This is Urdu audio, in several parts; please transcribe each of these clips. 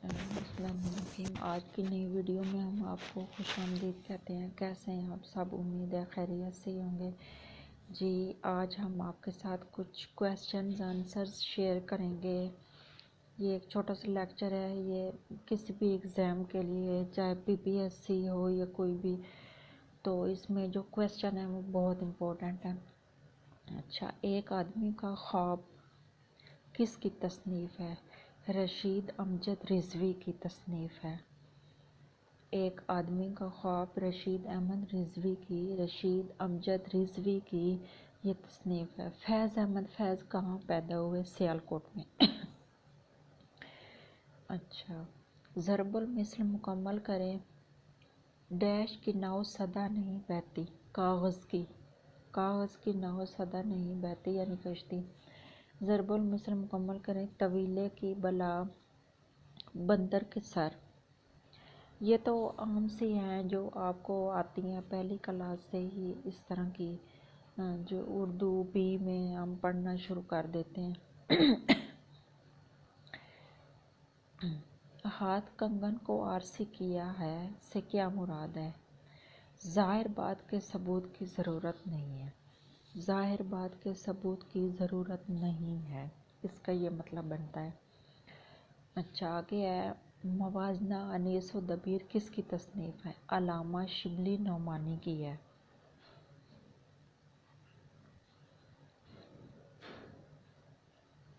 Bismillahirrahmanirrahim। آج کی نئی ویڈیو میں ہم آپ کو خوش آمدید کہتے ہیں۔ کیسے ہیں آپ سب؟ امید ہے خیریت سے ہوں گے جی۔ آج ہم آپ کے ساتھ کچھ کویسچنز آنسرز شیئر کریں گے۔ یہ ایک چھوٹا سا لیکچر ہے، یہ کسی بھی ایگزام کے لیے، چاہے PPSC ہو یا کوئی بھی، تو اس میں جو کویسچن ہے وہ بہت امپورٹنٹ ہے۔ اچھا، ایک آدمی کا خواب کس کی تصنیف ہے؟ رشید امجد رضوی کی تصنیف ہے۔ ایک آدمی کا خواب رشید احمد رضوی کی، رشید امجد رضوی کی یہ تصنیف ہے۔ فیض احمد فیض کہاں پیدا ہوئے؟ سیالکوٹ میں۔ اچھا، ضرب المثل مکمل کریں۔ ڈیش کی ناؤ سدا نہیں بہتی، کاغذ کی ناؤ سدا نہیں بہتی یعنی کشتی۔ ضرب المثل مکمل کریں۔ طویلے کی بلا بندر کے سر۔ یہ تو عام سی ہیں جو آپ کو آتی ہیں پہلی کلاس سے ہی، اس طرح کی جو اردو بی میں ہم پڑھنا شروع کر دیتے ہیں۔ ہاتھ کنگن کو عارضی کیا ہے سے کیا مراد ہے؟ ظاہر بات کے ثبوت کی ضرورت نہیں ہے، ظاہر بات کے ثبوت کی ضرورت نہیں ہے، اس کا یہ مطلب بنتا ہے۔ اچھا، آگے ہے موازنہ انیس و دبیر کس کی تصنیف ہے؟ علامہ شبلی نعمانی کی ہے۔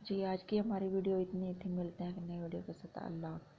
جی، آج کی ہماری ویڈیو اتنی تھی، ملتے ہیں نئی ویڈیو کے ساتھ۔ اللہ حافظ۔